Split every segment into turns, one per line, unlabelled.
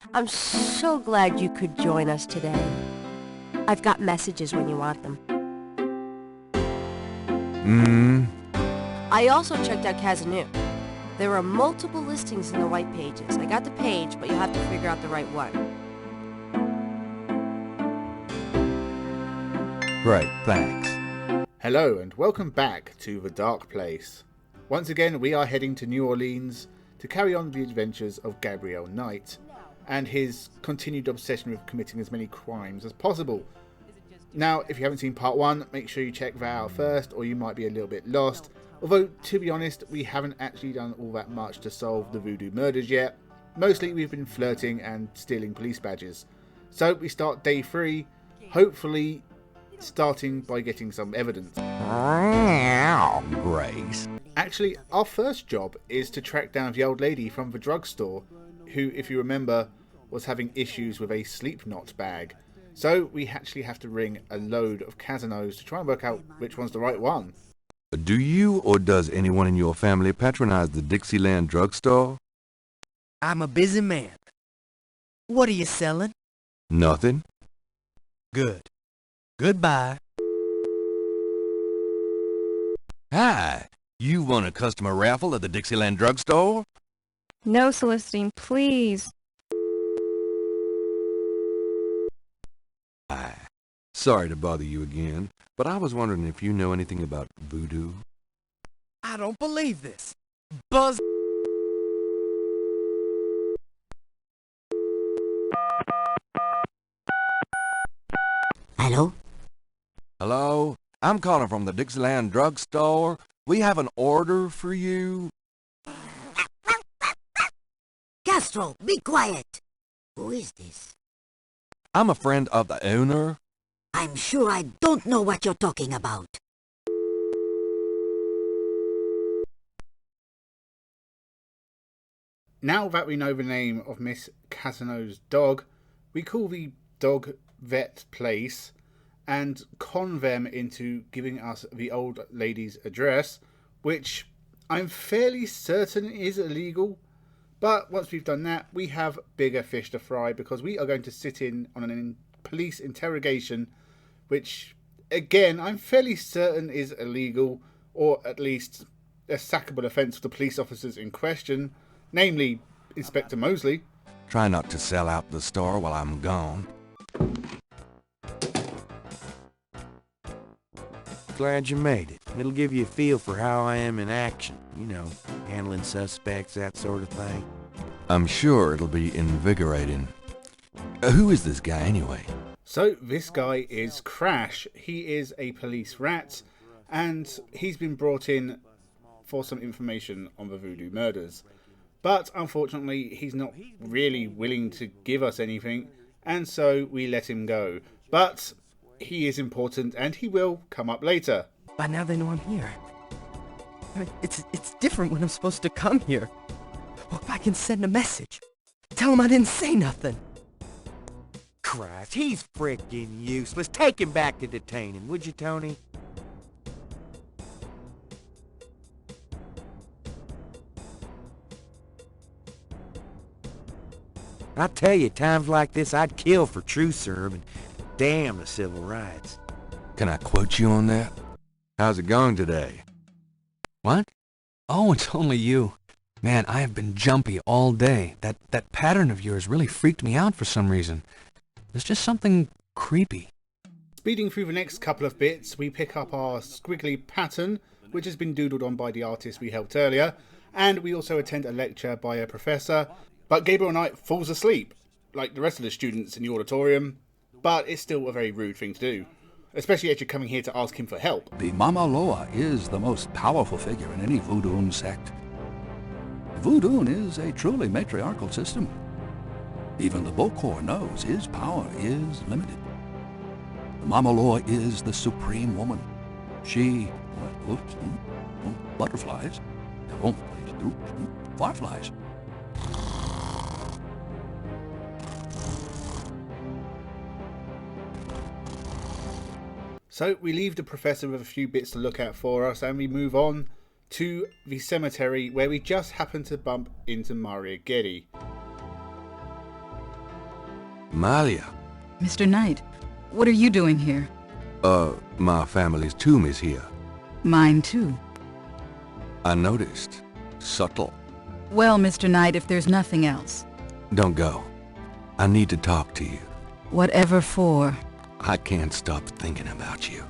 I'm so glad you could join us today. I've got messages when you want them. I also checked out Kazanu. There are multiple listings in the white pages. I got the page, but you'll have to figure out the right one.
Great, thanks.
Hello and welcome back to The Dark Place. Once again we are heading to New Orleans to carry on the adventures of Gabriel Knight and his continued obsession with committing as many crimes as possible. Now, if you haven't seen part 1, make sure you check that out first, or you might be a little bit lost. Although, to be honest, we haven't actually done all that much to solve the Voodoo murders yet. Mostly we've been flirting and stealing police badges. So we start day 3, hopefully starting by getting some evidence.
Grace.
Actually, our first job is to track down the old lady from the drugstore, who, if you remember, was having issues with a sleep knot bag. So we actually have to ring a load of Casanos to try and work out which one's the right one.
Do you or does anyone in your family patronize the Dixieland drugstore?
I'm a busy man. What are you selling?
Nothing.
Good. Goodbye.
Hi, you won a customer raffle at the Dixieland drugstore?
No soliciting, please.
Hi. Sorry to bother you again, but I was wondering if you know anything about voodoo.
I don't believe this. Buzz.
Hello?
Hello? I'm calling from the Dixieland drugstore. We have an order for you.
Castro, be quiet! Who is this?
I'm a friend of the owner.
I'm sure I don't know what you're talking about.
Now that we know the name of Miss Casano's dog, we call the dog vet place and con them into giving us the old lady's address, which I'm fairly certain is illegal. But once we've done that, we have bigger fish to fry, because we are going to sit in on a police interrogation, which, again, I'm fairly certain is illegal, or at least a sackable offence for the police officers in question, namely Inspector Mosley.
Try not to sell out the store while I'm gone.
Glad you made it. It'll give you a feel for how I am in action. You know, handling suspects, that sort of thing.
I'm sure it'll be invigorating. Who is this guy anyway?
So this guy is Crash. He is a police rat, and he's been brought in for some information on the Voodoo murders. But unfortunately, he's not really willing to give us anything, and so we let him go. But he is important, and he will come up later.
By now they know I'm here. I mean, it's different when I'm supposed to come here. Well, if I can send a message. Tell him I didn't say nothing. Christ, he's frickin' useless. Take him back to detaining, would you, Tony? I tell you, times like this, I'd kill for true serve and damn the civil rights.
Can I quote you on that? How's it going today?
What? Oh, it's only you. Man, I have been jumpy all day. That pattern of yours really freaked me out for some reason. There's just something creepy.
Speeding through the next couple of bits, we pick up our squiggly pattern, which has been doodled on by the artist we helped earlier, and we also attend a lecture by a professor, but Gabriel Knight falls asleep, like the rest of the students in the auditorium, but it's still a very rude thing to do, especially as you're coming here to ask him for help.
The Mama Loa is the most powerful figure in any Voodoo sect. Voodoo is a truly matriarchal system. Even the Bokor knows his power is limited. The Mama Loa is the supreme woman. She, butterflies, fireflies.
So we leave the professor with a few bits to look at for us, and we move on to the cemetery, where we just happen to bump into Maria Getty.
Malia.
Mr. Knight, what are you doing here?
My family's tomb is here.
Mine too.
I noticed. Subtle.
Well, Mr. Knight, if there's nothing else.
Don't go. I need to talk to you.
Whatever for.
I can't stop thinking about you.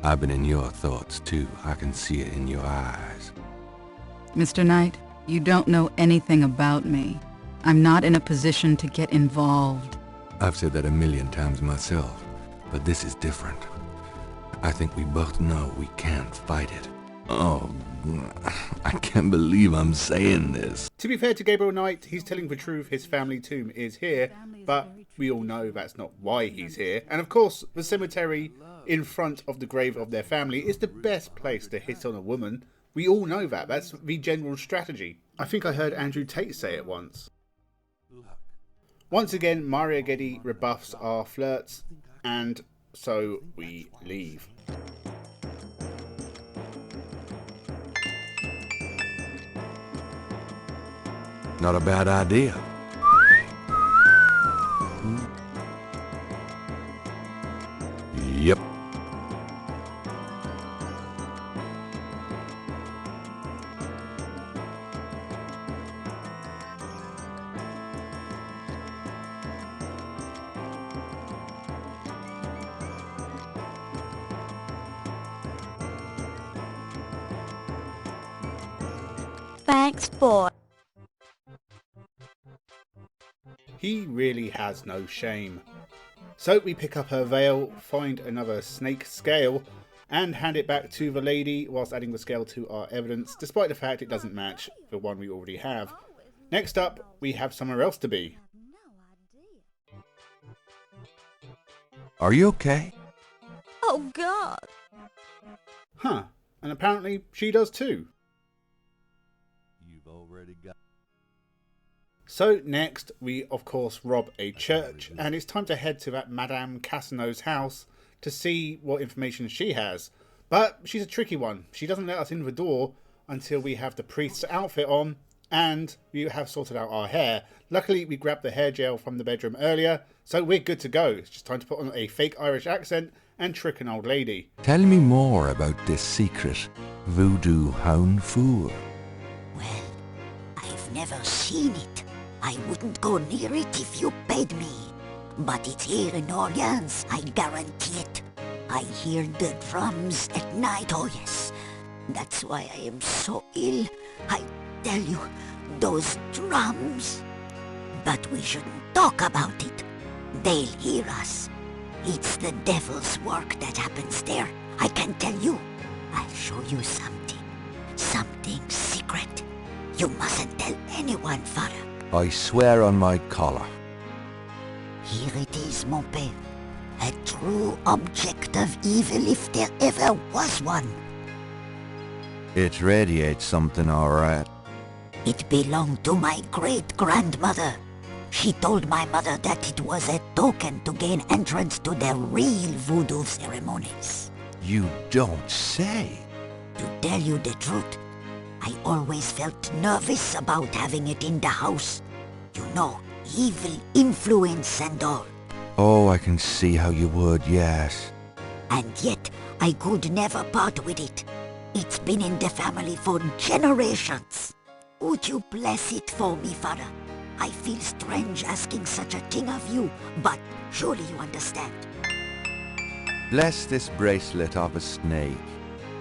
I've been in your thoughts too. I can see it in your eyes.
Mr. Knight, you don't know anything about me. I'm not in a position to get involved.
I've said that a million times myself, but this is different. I think we both know we can't fight it. Oh, I can't believe I'm saying this.
To be fair to Gabriel Knight, he's telling the truth. His family tomb is here, but we all know that's not why he's here. And of course, the cemetery in front of the grave of their family is the best place to hit on a woman. We all know that. That's the general strategy. I think I heard Andrew Tate say it once. Once again, Maria Geddy rebuffs our flirts, and so we leave.
Not a bad idea. Yep.
Thanks, boy.
He really has no shame. So we pick up her veil, find another snake scale, and hand it back to the lady whilst adding the scale to our evidence, despite the fact it doesn't match the one we already have. Next up, we have somewhere else to be.
Are you okay?
Oh, God.
Huh, and apparently she does too.
You've already got...
So next, we of course rob a church, and it's time to head to that Madame Cassano's house to see what information she has. But she's a tricky one. She doesn't let us in the door until we have the priest's outfit on, and we have sorted out our hair. Luckily, we grabbed the hair gel from the bedroom earlier, so we're good to go. It's just time to put on a fake Irish accent and trick an old lady.
Tell me more about this secret voodoo hound fool.
Well, I've never seen it. I wouldn't go near it if you paid me. But it's here in Orleans, I guarantee it. I hear the drums at night, oh yes. That's why I am so ill. I tell you, those drums. But we shouldn't talk about it. They'll hear us. It's the devil's work that happens there. I can tell you. I'll show you something. Something secret. You mustn't tell anyone, Father.
I swear on my collar.
Here it is, mon père. A true object of evil if there ever was one.
It radiates something, all right.
It belonged to my great-grandmother. She told my mother that it was a token to gain entrance to the real voodoo ceremonies.
You don't say.
To tell you the truth, I always felt nervous about having it in the house. You know, evil influence and all.
Oh, I can see how you would, yes.
And yet, I could never part with it. It's been in the family for generations. Would you bless it for me, Father? I feel strange asking such a thing of you, but surely you understand.
Bless this bracelet of a snake,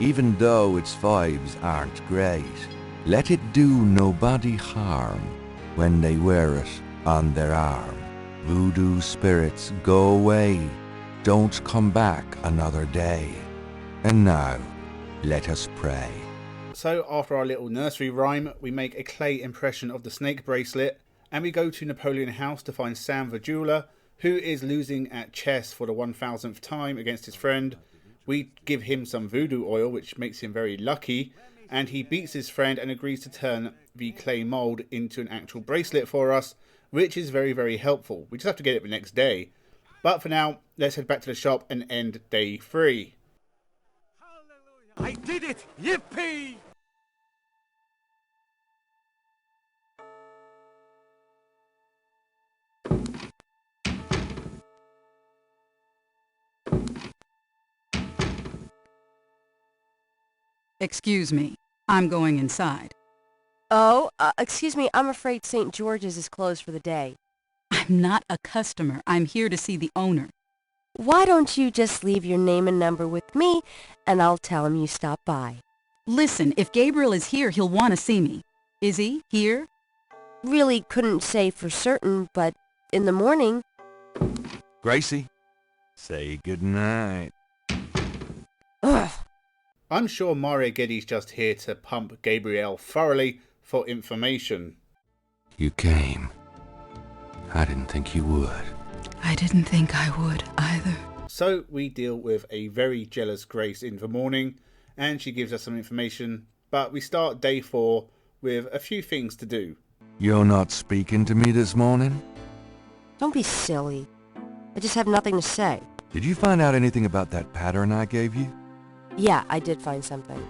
even though its vibes aren't great. Let it do nobody harm when they wear it on their arm. Voodoo spirits, go away. Don't come back another day. And now, let us pray.
So after our little nursery rhyme, we make a clay impression of the snake bracelet, and we go to Napoleon House to find Sam the jeweler, who is losing at chess for the 1000th time against his friend. We give him some voodoo oil, which makes him very lucky, and he beats his friend and agrees to turn the clay mould into an actual bracelet for us, which is very, very helpful. We just have to get it the next day. But for now, let's head back to the shop and end day 3.
I did it! Yippee!
Excuse me. I'm going inside.
Oh, excuse me, I'm afraid St. George's is closed for the day.
I'm not a customer. I'm here to see the owner.
Why don't you just leave your name and number with me, and I'll tell him you stopped by.
Listen, if Gabriel is here, he'll want to see me. Is he here?
Really couldn't say for certain, but in the morning...
Gracie, say goodnight.
Ugh.
I'm sure Mario Geddy's just here to pump Gabriel thoroughly for information.
You came. I didn't think you would.
I didn't think I would either.
So we deal with a very jealous Grace in the morning, and she gives us some information, but we start day 4 with a few things to do.
You're not speaking to me this morning?
Don't be silly. I just have nothing to say.
Did you find out anything about that pattern I gave you?
Yeah, I did find something.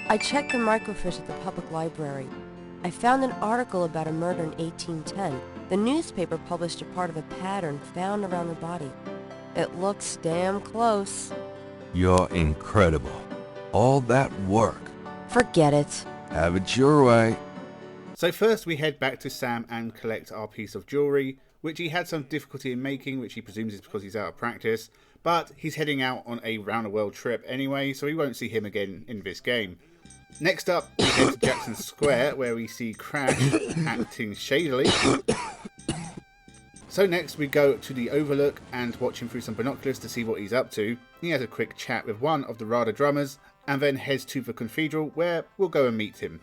I checked the microfiche at the public library. I found an article about a murder in 1810. The newspaper published a part of a pattern found around the body. It looks damn close.
You're incredible. All that work.
Forget it.
Have it your way.
So first we head back to Sam and collect our piece of jewellery, which he had some difficulty in making, which he presumes is because he's out of practice. But he's heading out on a round-the-world trip anyway, so we won't see him again in this game. Next up, we head to Jackson Square, where we see Crash acting shadily. So next we go to the Overlook and watch him through some binoculars to see what he's up to. He has a quick chat with one of the RADA drummers, and then heads to the cathedral, where we'll go and meet him.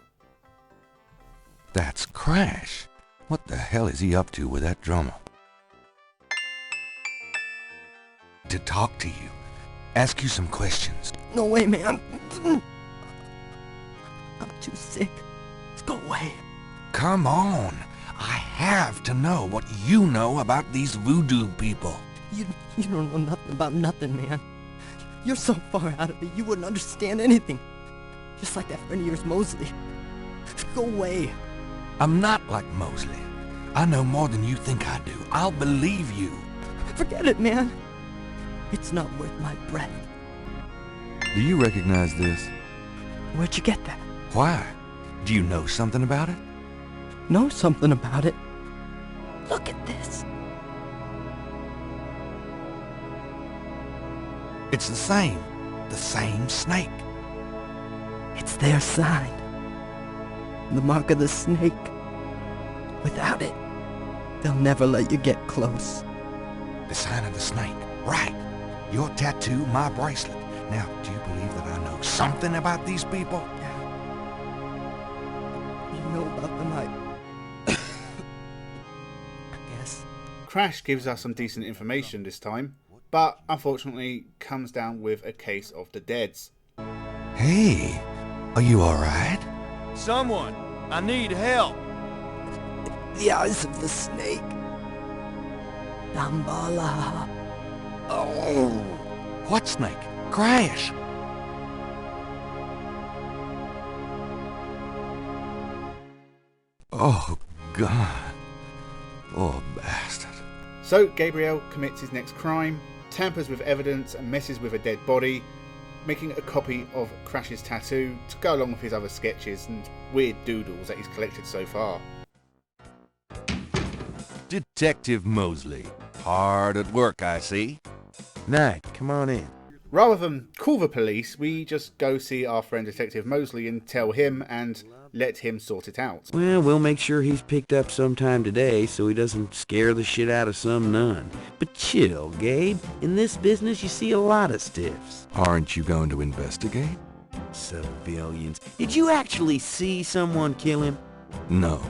That's Crash. What the hell is he up to with that drummer? To talk to you. Ask you some questions.
No way, man. I'm too sick. Let's go away.
Come on. I have to know what you know about these voodoo people.
You don't know nothing about nothing, man. You're so far out of it, you wouldn't understand anything. Just like that friend of yours, Mosley. Go away.
I'm not like Mosley. I know more than you think I do. I'll believe you.
Forget it, man. It's not worth my breath.
Do you recognize this?
Where'd you get that?
Why? Do you know something about it?
Know something about it? Look at this.
It's the same snake.
It's their sign. The mark of the snake. Without it, they'll never let you get close.
The sign of the snake. Right. Your tattoo, my bracelet. Now, do you believe that I know something about these people?
You know about them, I guess.
Crash gives us some decent information this time, but unfortunately comes down with a case of the deads.
Hey, are you alright?
Someone! I need help!
The eyes of the snake. Dambala.
Oh, what snake? Crash! Oh, God. Oh, bastard.
So Gabriel commits his next crime, tampers with evidence and messes with a dead body, making a copy of Crash's tattoo to go along with his other sketches and weird doodles that he's collected so far.
Detective Mosley. Hard at work, I see.
Knight, come on in.
Rather than call the police, we just go see our friend Detective Mosley and tell him and let him sort it out.
Well, we'll make sure he's picked up sometime today so he doesn't scare the shit out of some nun. But chill, Gabe. In this business, you see a lot of stiffs.
Aren't you going to investigate?
Civilians. Did you actually see someone kill him?
No.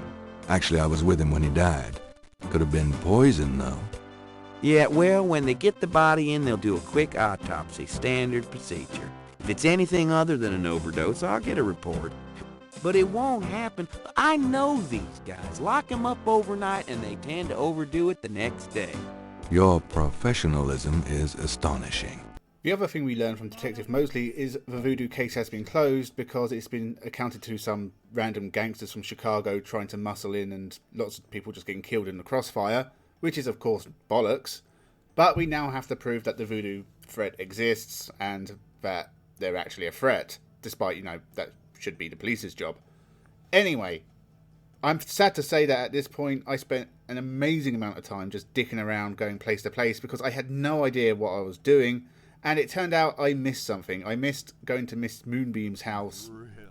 Actually, I was with him when he died. Could have been poison, though.
Yeah, well, when they get the body in, they'll do a quick autopsy. Standard procedure. If it's anything other than an overdose, I'll get a report. But it won't happen. I know these guys. Lock them up overnight and they tend to overdo it the next day.
Your professionalism is astonishing.
The other thing we learn from Detective Mosley is the Voodoo case has been closed because it's been accounted to some random gangsters from Chicago trying to muscle in and lots of people just getting killed in the crossfire, which is of course bollocks. But we now have to prove that the voodoo threat exists and that they're actually a threat, despite, that should be the police's job. Anyway, I'm sad to say that at this point I spent an amazing amount of time just dicking around going place to place because I had no idea what I was doing, and it turned out I missed something. I missed going to Miss Moonbeam's house,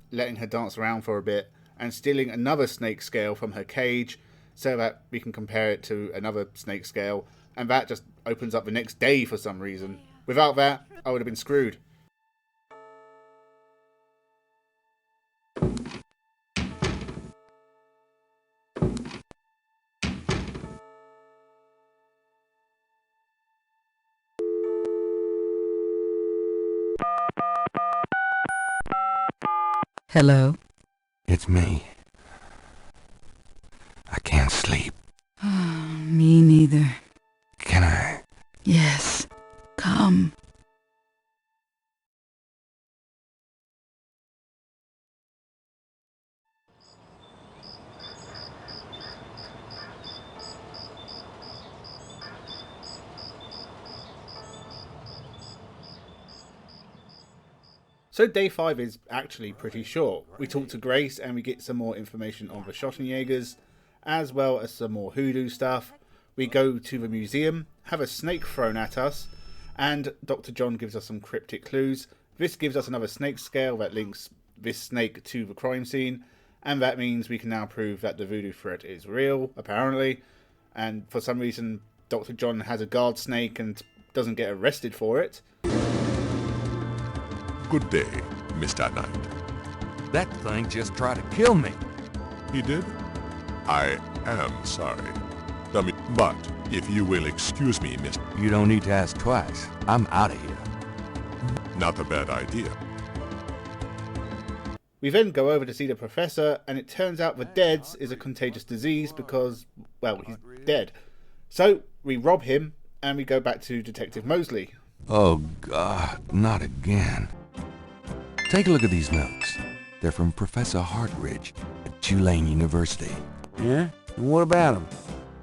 letting her dance around for a bit, and stealing another snake scale from her cage so that we can compare it to another snake scale, and that just opens up the next day for some reason. Without that, I would have been screwed.
Hello?
It's me. I can't sleep.
Me neither.
Can I?
Yes. Come.
So day 5 is actually pretty short. We talk to Grace and we get some more information on the Schattenjägers, as well as some more hoodoo stuff. We go to the museum, have a snake thrown at us, and Dr. John gives us some cryptic clues. This gives us another snake scale that links this snake to the crime scene, and that means we can now prove that the voodoo threat is real, apparently. And for some reason, Dr. John has a guard snake and doesn't get arrested for it.
Good day, Mr. Knight.
That thing just tried to kill me.
He did? I am sorry. But if you will excuse me, Mr.
You don't need to ask twice. I'm out of here.
Not a bad idea.
We then go over to see the professor, and it turns out the deads is a contagious disease because, well, he's dead. So we rob him, and we go back to Detective Mosley.
Oh, God, not again. Take a look at these notes. They're from Professor Hartridge at Tulane University.
Yeah? And what about them?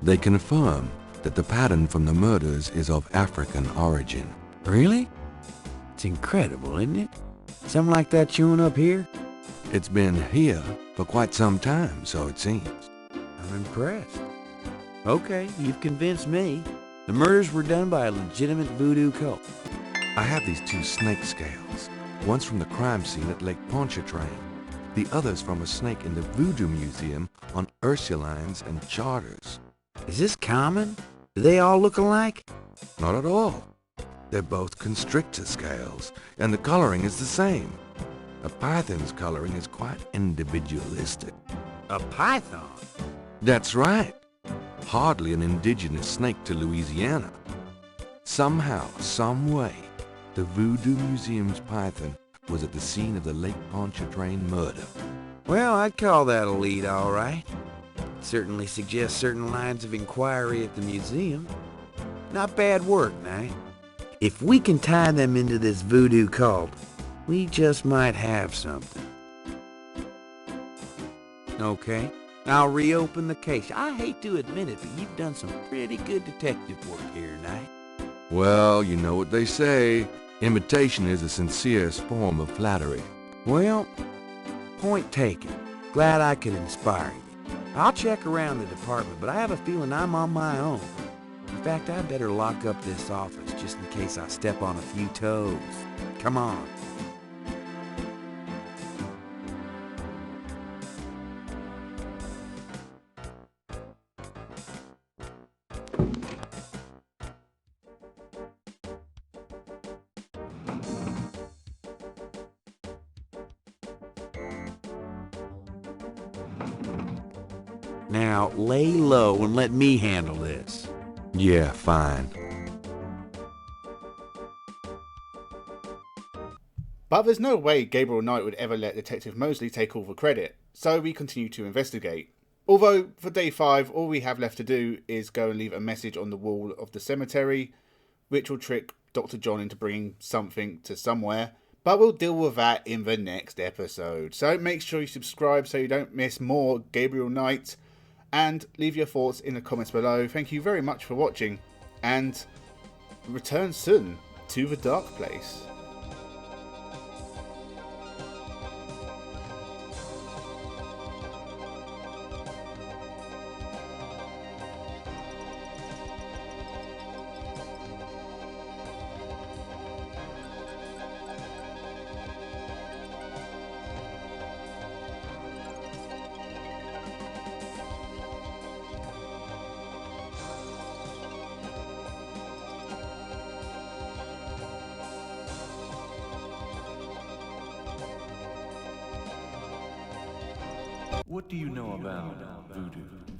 They confirm that the pattern from the murders is of African origin.
Really? It's incredible, isn't it? Something like that showing up here?
It's been here for quite some time, so it seems.
I'm impressed. Okay, you've convinced me. The murders were done by a legitimate voodoo cult.
I have these 2 snake scales. One's from the crime scene at Lake Pontchartrain. The other's from a snake in the Voodoo Museum on Ursulines and Charters.
Is this common? Do they all look alike?
Not at all. They're both constrictor scales, and the coloring is the same. A python's coloring is quite individualistic.
A python?
That's right. Hardly an indigenous snake to Louisiana. Somehow, some way, the Voodoo Museum's python was at the scene of the Lake Pontchartrain murder.
Well, I'd call that a lead, all right. Certainly suggests certain lines of inquiry at the museum. Not bad work, Knight. If we can tie them into this voodoo cult, we just might have something. Okay, I'll reopen the case. I hate to admit it, but you've done some pretty good detective work here, Knight.
Well, you know what they say. Imitation is the sincerest form of flattery.
Well, point taken. Glad I could inspire you. I'll check around the department, but I have a feeling I'm on my own. In fact, I better lock up this office just in case I step on a few toes. Come on. Now, lay low and let me handle this.
Yeah, fine.
But there's no way Gabriel Knight would ever let Detective Mosley take all the credit, so we continue to investigate. Although, for day 5, all we have left to do is go and leave a message on the wall of the cemetery, which will trick Dr. John into bringing something to somewhere, but we'll deal with that in the next episode. So make sure you subscribe so you don't miss more Gabriel Knight, and leave your thoughts in the comments below. Thank you very much for watching, and return soon to the Dark Place.
What do you know about voodoo?